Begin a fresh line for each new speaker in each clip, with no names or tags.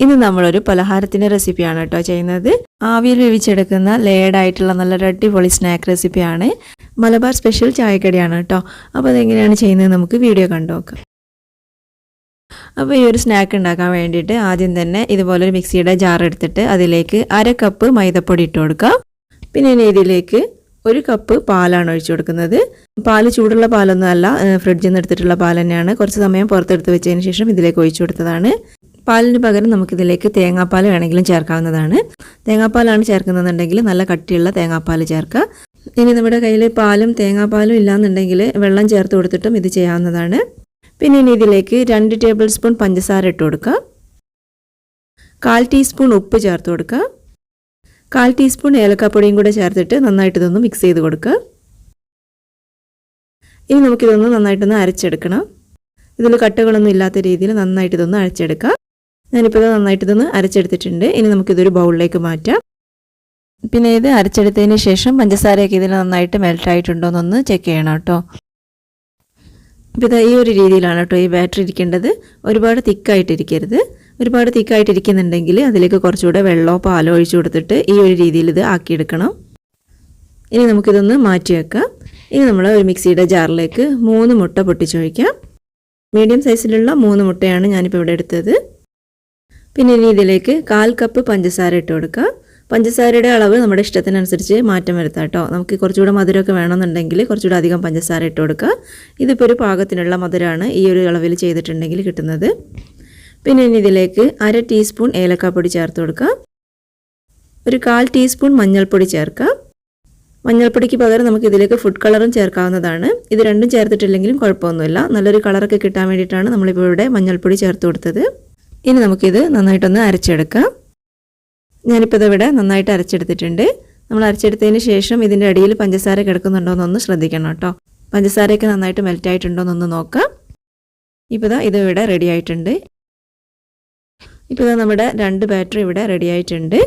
ഇന്ന് നമ്മളൊരു പലഹാരത്തിൻ്റെ റെസിപ്പിയാണ് കേട്ടോ ചെയ്യുന്നത്. ആവിയിൽ വേവിച്ചെടുക്കുന്ന ലേഡ് ആയിട്ടുള്ള നല്ലൊരു അടിപൊളി സ്നാക്ക് റെസിപ്പിയാണ്. മലബാർ സ്പെഷ്യൽ ചായക്കടിയാണ് കേട്ടോ. അപ്പോൾ അതെങ്ങനെയാണ് ചെയ്യുന്നത് നമുക്ക് വീഡിയോ കണ്ടു നോക്കാം. അപ്പോൾ ഈ ഒരു സ്നാക്ക് ഉണ്ടാക്കാൻ വേണ്ടിയിട്ട് ആദ്യം തന്നെ ഇതുപോലൊരു മിക്സിയുടെ ജാർ എടുത്തിട്ട് അതിലേക്ക് 1/2 കപ്പ് മൈദപ്പൊടി ഇട്ട് കൊടുക്കാം. പിന്നെ ഇതിലേക്ക് 1 കപ്പ് പാലാണ് ഒഴിച്ചു കൊടുക്കുന്നത്. പാല് ചൂടുള്ള പാലൊന്നും അല്ല, ഫ്രിഡ്ജിൽ നിന്ന് എടുത്തിട്ടുള്ള പാൽ തന്നെയാണ്. കുറച്ച് സമയം പുറത്തെടുത്ത് വെച്ചതിന് ശേഷം ഇതിലേക്ക് ഒഴിച്ചു കൊടുത്തതാണ്. പാലിന് പകരം നമുക്കിതിലേക്ക് തേങ്ങാപ്പാൽ വേണമെങ്കിലും ചേർക്കാവുന്നതാണ്. തേങ്ങാപ്പാലാണ് ചേർക്കുന്നതെന്നുണ്ടെങ്കിൽ നല്ല കട്ടിയുള്ള തേങ്ങാപ്പാൽ ചേർക്കുക. ഇനി നമ്മുടെ കയ്യിൽ പാലും തേങ്ങാപ്പാലും ഇല്ലാന്നുണ്ടെങ്കിൽ വെള്ളം ചേർത്ത് കൊടുത്തിട്ടും ഇത് ചെയ്യാവുന്നതാണ്. പിന്നെ ഇനി ഇതിലേക്ക് 2 ടേബിൾ സ്പൂൺ പഞ്ചസാര ഇട്ട് കൊടുക്കുക. 1/4 ടീസ്പൂൺ ഉപ്പ് ചേർത്ത് കൊടുക്കുക. 1/4 ടീസ്പൂൺ ഏലക്കാപ്പൊടിയും കൂടെ ചേർത്തിട്ട് നന്നായിട്ട് ഇതൊന്ന് മിക്സ് ചെയ്ത് കൊടുക്കുക. ഇനി നമുക്കിതൊന്ന് നന്നായിട്ടൊന്ന് അരച്ചെടുക്കണം. ഇതിൽ കട്ടകളൊന്നും ഇല്ലാത്ത രീതിയിൽ നന്നായിട്ട് ഇതൊന്ന് അരച്ചെടുക്കുക. ഞാനിപ്പോൾ ഇത് നന്നായിട്ട് ഇതൊന്ന് അരച്ചെടുത്തിട്ടുണ്ട്. ഇനി നമുക്കിതൊരു ബൗളിലേക്ക് മാറ്റാം. പിന്നെ ഇത് അരച്ചെടുത്തതിന് ശേഷം പഞ്ചസാരയൊക്കെ ഇതിൽ നന്നായിട്ട് മെൽറ്റായിട്ടുണ്ടോ എന്നൊന്ന് ചെക്ക് ചെയ്യണം കേട്ടോ. അപ്പോൾ ഇത് ഈ ഒരു രീതിയിലാണ് കേട്ടോ ഈ ബാറ്ററി ഇരിക്കേണ്ടത്. ഒരുപാട് തിക്കായിട്ടിരിക്കരുത്. ഒരുപാട് തിക്കായിട്ടിരിക്കുന്നുണ്ടെങ്കിൽ അതിലേക്ക് കുറച്ചുകൂടെ വെള്ളമോ പാലോ ഒഴിച്ചു കൊടുത്തിട്ട് ഈ ഒരു രീതിയിൽ ഇത് ആക്കിയെടുക്കണം. ഇനി നമുക്കിതൊന്ന് മാറ്റി വെക്കാം. ഇനി നമ്മൾ ഒരു മിക്സിയുടെ ജാറിലേക്ക് 3 മുട്ട പൊട്ടിച്ചൊഴിക്കാം. മീഡിയം സൈസിലുള്ള 3 മുട്ടയാണ് ഞാനിപ്പോൾ ഇവിടെ എടുത്തത്. പിന്നെ ഇനി ഇതിലേക്ക് 1/4 കപ്പ് പഞ്ചസാര ഇട്ട് കൊടുക്കുക. പഞ്ചസാരയുടെ അളവ് നമ്മുടെ ഇഷ്ടത്തിനനുസരിച്ച് മാറ്റം വരുത്താം കേട്ടോ. നമുക്ക് കുറച്ചുകൂടെ മധുരമൊക്കെ വേണമെന്നുണ്ടെങ്കിൽ കുറച്ചുകൂടെ അധികം പഞ്ചസാര ഇട്ട് കൊടുക്കുക. ഇതിപ്പോൾ ഒരു പാകത്തിനുള്ള മധുരമാണ് ഈ ഒരു അളവിൽ ചെയ്തിട്ടുണ്ടെങ്കിൽ കിട്ടുന്നത്. പിന്നെ ഇനി ഇതിലേക്ക് 1/2 ടീസ്പൂൺ ഏലക്കാപ്പൊടി ചേർത്ത് കൊടുക്കുക. ഒരു 1/4 ടീസ്പൂൺ മഞ്ഞൾപ്പൊടി ചേർക്കുക. മഞ്ഞൾപ്പൊടിക്ക് പകരം നമുക്ക് ഇതിലേക്ക് ഫുഡ് കളറും ചേർക്കാവുന്നതാണ്. ഇത് രണ്ടും ചേർത്തിട്ടില്ലെങ്കിലും കുഴപ്പമൊന്നുമില്ല. നല്ലൊരു കളറൊക്കെ കിട്ടാൻ വേണ്ടിയിട്ടാണ് നമ്മളിപ്പോൾ ഇവിടെ മഞ്ഞൾപ്പൊടി ചേർത്ത് കൊടുത്തത്. ഇനി നമുക്കിത് നന്നായിട്ടൊന്ന് അരച്ചെടുക്കാം. ഞാനിപ്പോൾ ഇതിവിടെ നന്നായിട്ട് അരച്ചെടുത്തിട്ടുണ്ട്. നമ്മൾ അരച്ചെടുത്തതിന് ശേഷം ഇതിൻ്റെ അടിയിൽ പഞ്ചസാര കിടക്കുന്നുണ്ടോ എന്നൊന്ന് ശ്രദ്ധിക്കണം കേട്ടോ. പഞ്ചസാരയൊക്കെ നന്നായിട്ട് മെൽറ്റായിട്ടുണ്ടോ എന്നൊന്ന് നോക്കാം. ഇപ്പോൾ ഇത് ഇവിടെ റെഡി ആയിട്ടുണ്ട്. ഇപ്പോൾ നമ്മുടെ 2 ബാറ്ററി ഇവിടെ റെഡി ആയിട്ടുണ്ട്.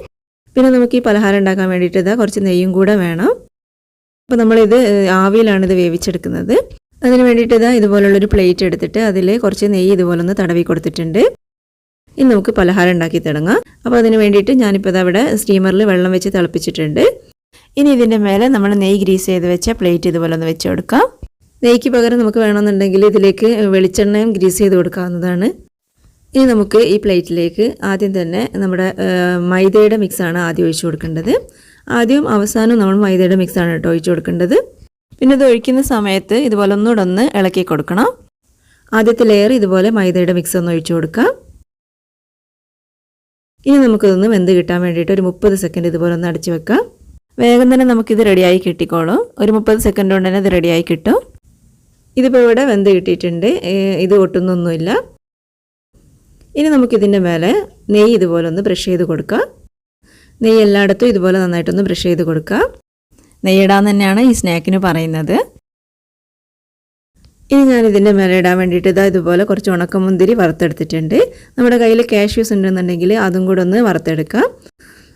പിന്നെ നമുക്ക് ഈ പലഹാരം ഉണ്ടാക്കാൻ വേണ്ടിയിട്ട് കുറച്ച് നെയ്യും കൂടെ വേണം. അപ്പോൾ നമ്മളിത് ആവിയിലാണ് ഇത് വേവിച്ചെടുക്കുന്നത്. അതിന് വേണ്ടിയിട്ട് ഇതുപോലുള്ളൊരു പ്ലേറ്റ് എടുത്തിട്ട് അതിൽ കുറച്ച് നെയ്യ് ഇതുപോലെ ഒന്ന് തടവി കൊടുത്തിട്ടുണ്ട്. ഇനി നമുക്ക് പലഹാരം ഉണ്ടാക്കി തുടങ്ങാം. അപ്പോൾ അതിന് വേണ്ടിയിട്ട് ഞാനിപ്പോൾ അവിടെ സ്റ്റീമറിൽ വെള്ളം വെച്ച് തിളപ്പിച്ചിട്ടുണ്ട്. ഇനി ഇതിൻ്റെ മേലെ നമ്മൾ നെയ്യ് ഗ്രീസ് ചെയ്ത് വെച്ച പ്ലേറ്റ് ഇതുപോലെ ഒന്ന് വെച്ച് കൊടുക്കാം. നെയ്ക്ക് പകരം നമുക്ക് വേണമെന്നുണ്ടെങ്കിൽ ഇതിലേക്ക് വെളിച്ചെണ്ണയും ഗ്രീസ് ചെയ്ത് കൊടുക്കാവുന്നതാണ്. ഇനി നമുക്ക് ഈ പ്ലേറ്റിലേക്ക് ആദ്യം തന്നെ നമ്മുടെ മൈദയുടെ മിക്സാണ് ആദ്യം ഒഴിച്ചു കൊടുക്കേണ്ടത്. ആദ്യം അവസാനം നമ്മൾ മൈദയുടെ മിക്സാണ് കേട്ടോ ഒഴിച്ചു കൊടുക്കേണ്ടത്. പിന്നെ ഇത് ഒഴിക്കുന്ന സമയത്ത് ഇതുപോലെ ഒന്നുകൂടെ ഇളക്കി കൊടുക്കണം. ആദ്യത്തെ ലെയർ ഇതുപോലെ മൈദയുടെ മിക്സ് ഒന്ന് ഒഴിച്ചു കൊടുക്കാം. ഇനി നമുക്കിതൊന്ന് വെന്ത് കിട്ടാൻ വേണ്ടിയിട്ട് ഒരു 30 സെക്കൻഡ് ഇതുപോലെ ഒന്ന് അടച്ചു വെക്കാം. വേഗം തന്നെ നമുക്കിത് റെഡിയായി കിട്ടിക്കോളും. ഒരു 30 സെക്കൻഡ് കൊണ്ട് തന്നെ ഇത് റെഡിയായി കിട്ടും. ഇതിപ്പോൾ ഇവിടെ വെന്ത് കിട്ടിയിട്ടുണ്ട്. ഇത് ഒട്ടുന്നൊന്നുമില്ല. ഇനി നമുക്കിതിൻ്റെ മേലെ നെയ്യ് ഇതുപോലെ ഒന്ന് ബ്രഷ് ചെയ്ത് കൊടുക്കാം. നെയ്യ് എല്ലായിടത്തും ഇതുപോലെ നന്നായിട്ടൊന്ന് ബ്രഷ് ചെയ്ത് കൊടുക്കാം. നെയ്യിടാന്ന് തന്നെയാണ് ഈ സ്നാക്കിന് പറയുന്നത്. ഇനി ഞാനിതിൻ്റെ മേലെ ഇടാൻ വേണ്ടിയിട്ട് ഇതുപോലെ കുറച്ച് ഉണക്കമുന്തിരി വറുത്തെടുത്തിട്ടുണ്ട്. നമ്മുടെ കയ്യിൽ കാഷ്യൂസ് ഉണ്ടെന്നുണ്ടെങ്കിൽ അതും കൂടെ ഒന്ന് വറുത്തെടുക്കാം.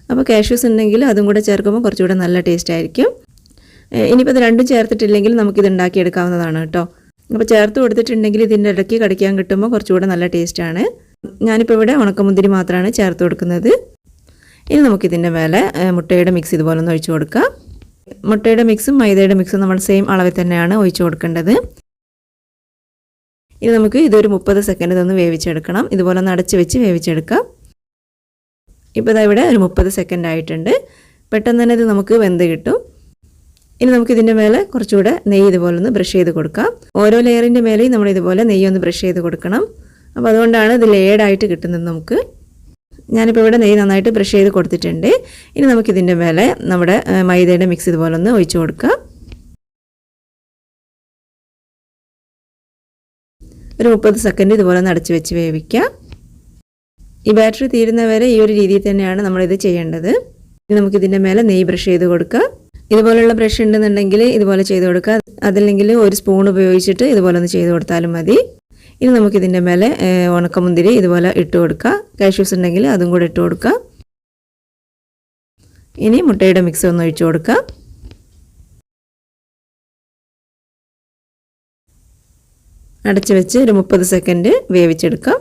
അപ്പോൾ കാഷ്യൂസ് ഉണ്ടെങ്കിൽ അതും കൂടെ ചേർക്കുമ്പോൾ കുറച്ചുകൂടെ നല്ല ടേസ്റ്റ് ആയിരിക്കും. ഇനിയിപ്പോൾ ഇത് രണ്ടും ചേർത്തിട്ടില്ലെങ്കിൽ നമുക്കിത് ഉണ്ടാക്കിയെടുക്കാവുന്നതാണ് കേട്ടോ. അപ്പോൾ ചേർത്ത് കൊടുത്തിട്ടുണ്ടെങ്കിൽ ഇതിൻ്റെ ഇടയ്ക്ക് കടിക്കാൻ കിട്ടുമ്പോൾ കുറച്ചുകൂടെ നല്ല ടേസ്റ്റാണ്. ഞാനിപ്പോൾ ഇവിടെ ഉണക്കമുന്തിരി മാത്രമാണ് ചേർത്ത് കൊടുക്കുന്നത്. ഇനി നമുക്കിതിൻ്റെ മേലെ മുട്ടയുടെ മിക്സ് ഇതുപോലെ ഒന്ന് ഒഴിച്ചു കൊടുക്കാം. മുട്ടയുടെ മിക്സും മൈദയുടെ മിക്സും നമ്മൾ സെയിം അളവിൽ തന്നെയാണ് ഒഴിച്ചു കൊടുക്കേണ്ടത്. ഇനി നമുക്ക് ഇതൊരു 30 സെക്കൻഡ് ഇതൊന്ന് വേവിച്ചെടുക്കണം. ഇതുപോലെ ഒന്ന് അടച്ച് വെച്ച് വേവിച്ചെടുക്കാം. ഇപ്പോൾ ഇവിടെ ഒരു 30 സെക്കൻഡ് ആയിട്ടുണ്ട്. പെട്ടെന്ന് തന്നെ ഇത് നമുക്ക് വെന്ത് കിട്ടും. ഇനി നമുക്ക് ഇതിൻ്റെ മേലെ കുറച്ചുകൂടെ നെയ്യ് ഇതുപോലെ ഒന്ന് ബ്രഷ് ചെയ്ത് കൊടുക്കാം. ഓരോ ലെയറിൻ്റെ മേലെയും നമ്മൾ ഇതുപോലെ നെയ്യ് ഒന്ന് ബ്രഷ് ചെയ്ത് കൊടുക്കണം. അപ്പോൾ അതുകൊണ്ടാണ് ഇത് ലേഡായിട്ട് കിട്ടുന്നത് നമുക്ക്. ഞാനിപ്പോൾ ഇവിടെ നെയ്യ് നന്നായിട്ട് ബ്രഷ് ചെയ്ത് കൊടുത്തിട്ടുണ്ട്. ഇനി നമുക്കിതിൻ്റെ മേലെ നമ്മുടെ മൈദയുടെ മിക്സ് ഇതുപോലെ ഒന്ന് ഒഴിച്ചു കൊടുക്കാം. ഒരു 30 സെക്കൻഡ് ഇതുപോലെ ഒന്ന് അടച്ച് വെച്ച് വേവിക്കാം. ഈ ബാറ്ററി തീരുന്നവരെ ഈ ഒരു രീതിയിൽ തന്നെയാണ് നമ്മളിത് ചെയ്യേണ്ടത്. ഇനി നമുക്കിതിൻ്റെ മേലെ നെയ്യ് ബ്രഷ് ചെയ്ത് കൊടുക്കുക. ഇതുപോലുള്ള ബ്രഷ് ഉണ്ടെന്നുണ്ടെങ്കിൽ ഇതുപോലെ ചെയ്ത് കൊടുക്കുക. അതല്ലെങ്കിൽ ഒരു സ്പൂൺ ഉപയോഗിച്ചിട്ട് ഇതുപോലെ ഒന്ന് ചെയ്ത് കൊടുത്താലും മതി. ഇനി നമുക്കിതിൻ്റെ മേലെ ഉണക്കമുന്തിരി ഇതുപോലെ ഇട്ട് കൊടുക്കുക. കാഷ്യൂസ് ഉണ്ടെങ്കിൽ അതും കൂടെ ഇട്ട് കൊടുക്കുക. ഇനി മുട്ടയുടെ മിക്സ് ഒന്ന് ഒഴിച്ചു കൊടുക്കുക. അടച്ചു വെച്ച് ഒരു 30 സെക്കൻഡ് വേവിച്ചെടുക്കാം.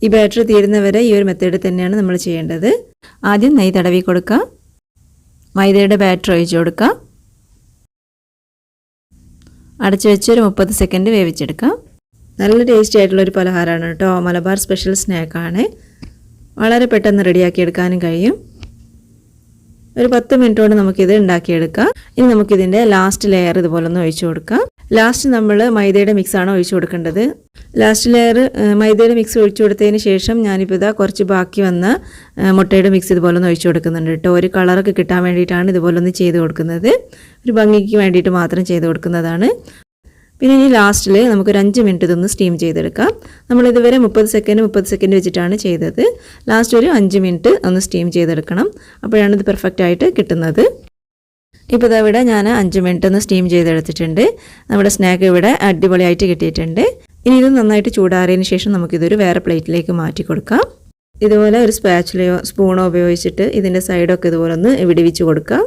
ഈ ബാറ്റർ തീരുന്നവരെ ഈ ഒരു മെത്തേഡ് തന്നെയാണ് നമ്മൾ ചെയ്യേണ്ടത്. ആദ്യം നെയ്യ് തടവി കൊടുക്കുക, മൈദയുടെ ബാറ്റർ ഒഴിച്ചു കൊടുക്കുക, അടച്ചു വെച്ച് ഒരു 30 സെക്കൻഡ് വേവിച്ചെടുക്കാം. നല്ല ടേസ്റ്റി ആയിട്ടുള്ളൊരു പലഹാരമാണ് കേട്ടോ. മലബാർ സ്പെഷ്യൽ സ്നാക്കാണ്. വളരെ പെട്ടെന്ന് റെഡിയാക്കി എടുക്കാനും കഴിയും. ഒരു 10 മിനിറ്റ് കൊണ്ട് നമുക്കിത് ഉണ്ടാക്കിയെടുക്കാം. ഇനി നമുക്കിതിൻ്റെ ലാസ്റ്റ് ലെയർ ഇതുപോലെ ഒന്ന് ഒഴിച്ചു കൊടുക്കാം. ലാസ്റ്റ് നമ്മൾ മൈദയുടെ മിക്സാണ് ഒഴിച്ചു കൊടുക്കേണ്ടത്. ലാസ്റ്റ് ലെയർ മൈദയുടെ മിക്സ് ഒഴിച്ചു കൊടുത്തതിന് ശേഷം ഞാനിപ്പോൾ ഇതാ കുറച്ച് ബാക്കി വന്ന മുട്ടയുടെ മിക്സ് ഇതുപോലെ ഒന്ന് ഒഴിച്ചു കൊടുക്കുന്നുണ്ട് കേട്ടോ. ഒരു കളറൊക്കെ കിട്ടാൻ വേണ്ടിയിട്ടാണ് ഇതുപോലെ ഒന്ന് ചെയ്ത് കൊടുക്കുന്നത്. ഒരു ഭംഗിക്ക് വേണ്ടിയിട്ട് മാത്രം ചെയ്ത് കൊടുക്കുന്നതാണ്. പിന്നെ ഇനി ലാസ്റ്റിൽ നമുക്കൊരു 5 മിനിറ്റ് ഇതൊന്ന് സ്റ്റീം ചെയ്തെടുക്കാം. നമ്മളിതുവരെ 30 സെക്കൻഡ് വെച്ചിട്ടാണ് ചെയ്തത്. ലാസ്റ്റ് ഒരു 5 മിനിറ്റ് ഒന്ന് സ്റ്റീം ചെയ്തെടുക്കണം. അപ്പോഴാണ് ഇത് പെർഫെക്റ്റ് ആയിട്ട് കിട്ടുന്നത്. ഇപ്പോൾ ഇവിടെ ഞാൻ 5 മിനിറ്റ് ഒന്ന് സ്റ്റീം ചെയ്തെടുത്തിട്ടുണ്ട്. നമ്മുടെ സ്നാക്ക് ഇവിടെ അടിപൊളിയായിട്ട് കിട്ടിയിട്ടുണ്ട്. ഇനി ഇത് നന്നായിട്ട് ചൂടാറിയതിന് ശേഷം നമുക്കിതൊരു വേറെ പ്ലേറ്റിലേക്ക് മാറ്റി കൊടുക്കാം. ഇതുപോലെ ഒരു സ്പാച്ചുലയോ സ്പൂണോ ഉപയോഗിച്ചിട്ട് ഇതിൻ്റെ സൈഡൊക്കെ ഇതുപോലെ ഒന്ന് വിടിവിച്ച് കൊടുക്കാം.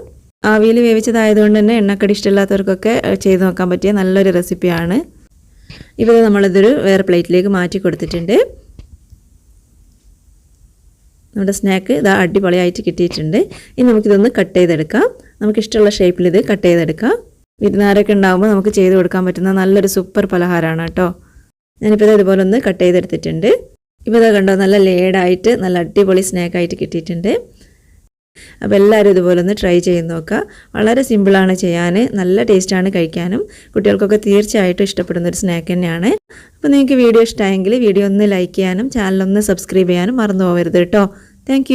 ആവിയിൽ വേവിച്ചതായതുകൊണ്ട് തന്നെ എണ്ണക്കടി ഇഷ്ടമില്ലാത്തവർക്കൊക്കെ ചെയ്ത് നോക്കാൻ പറ്റിയ നല്ലൊരു റെസിപ്പിയാണ്. ഇപ്പോൾ നമ്മളിതൊരു വേറെ പ്ലേറ്റിലേക്ക് മാറ്റി കൊടുത്തിട്ടുണ്ട്. നമ്മുടെ സ്നാക്ക് ഇതാ അടിപൊളിയായിട്ട് കിട്ടിയിട്ടുണ്ട്. ഇനി നമുക്കിതൊന്ന് കട്ട് ചെയ്തെടുക്കാം. നമുക്കിഷ്ടമുള്ള ഷേപ്പിൽ ഇത് കട്ട് ചെയ്തെടുക്കാം. വിരുന്നുകാരൊക്കെ ഉണ്ടാകുമ്പോൾ നമുക്ക് ചെയ്ത് കൊടുക്കാൻ പറ്റുന്ന നല്ലൊരു സൂപ്പർ പലഹാരമാണ് കേട്ടോ. ഞാനിപ്പോൾ ഇതുപോലെ ഒന്ന് കട്ട് ചെയ്തെടുത്തിട്ടുണ്ട്. ഇപ്പോൾ ഇതാ കണ്ടോ, നല്ല ലേഡായിട്ട് നല്ല അടിപൊളി സ്നാക്കായിട്ട് കിട്ടിയിട്ടുണ്ട്. അപ്പോൾ എല്ലാവരും ഇതുപോലെ ഒന്ന് ട്രൈ ചെയ്ത് നോക്കുക. വളരെ സിമ്പിളാണ് ചെയ്യാൻ, നല്ല ടേസ്റ്റാണ് കഴിക്കാനും. കുട്ടികൾക്കൊക്കെ തീർച്ചയായിട്ടും ഇഷ്ടപ്പെടുന്നൊരു സ്നാക്ക് തന്നെയാണ്. അപ്പോൾ നിങ്ങൾക്ക് വീഡിയോ ഇഷ്ടമായെങ്കിൽ വീഡിയോ ഒന്ന് ലൈക്ക് ചെയ്യാനും ചാനലൊന്ന് സബ്സ്ക്രൈബ് ചെയ്യാനും മറന്നു പോകരുത് കേട്ടോ. താങ്ക്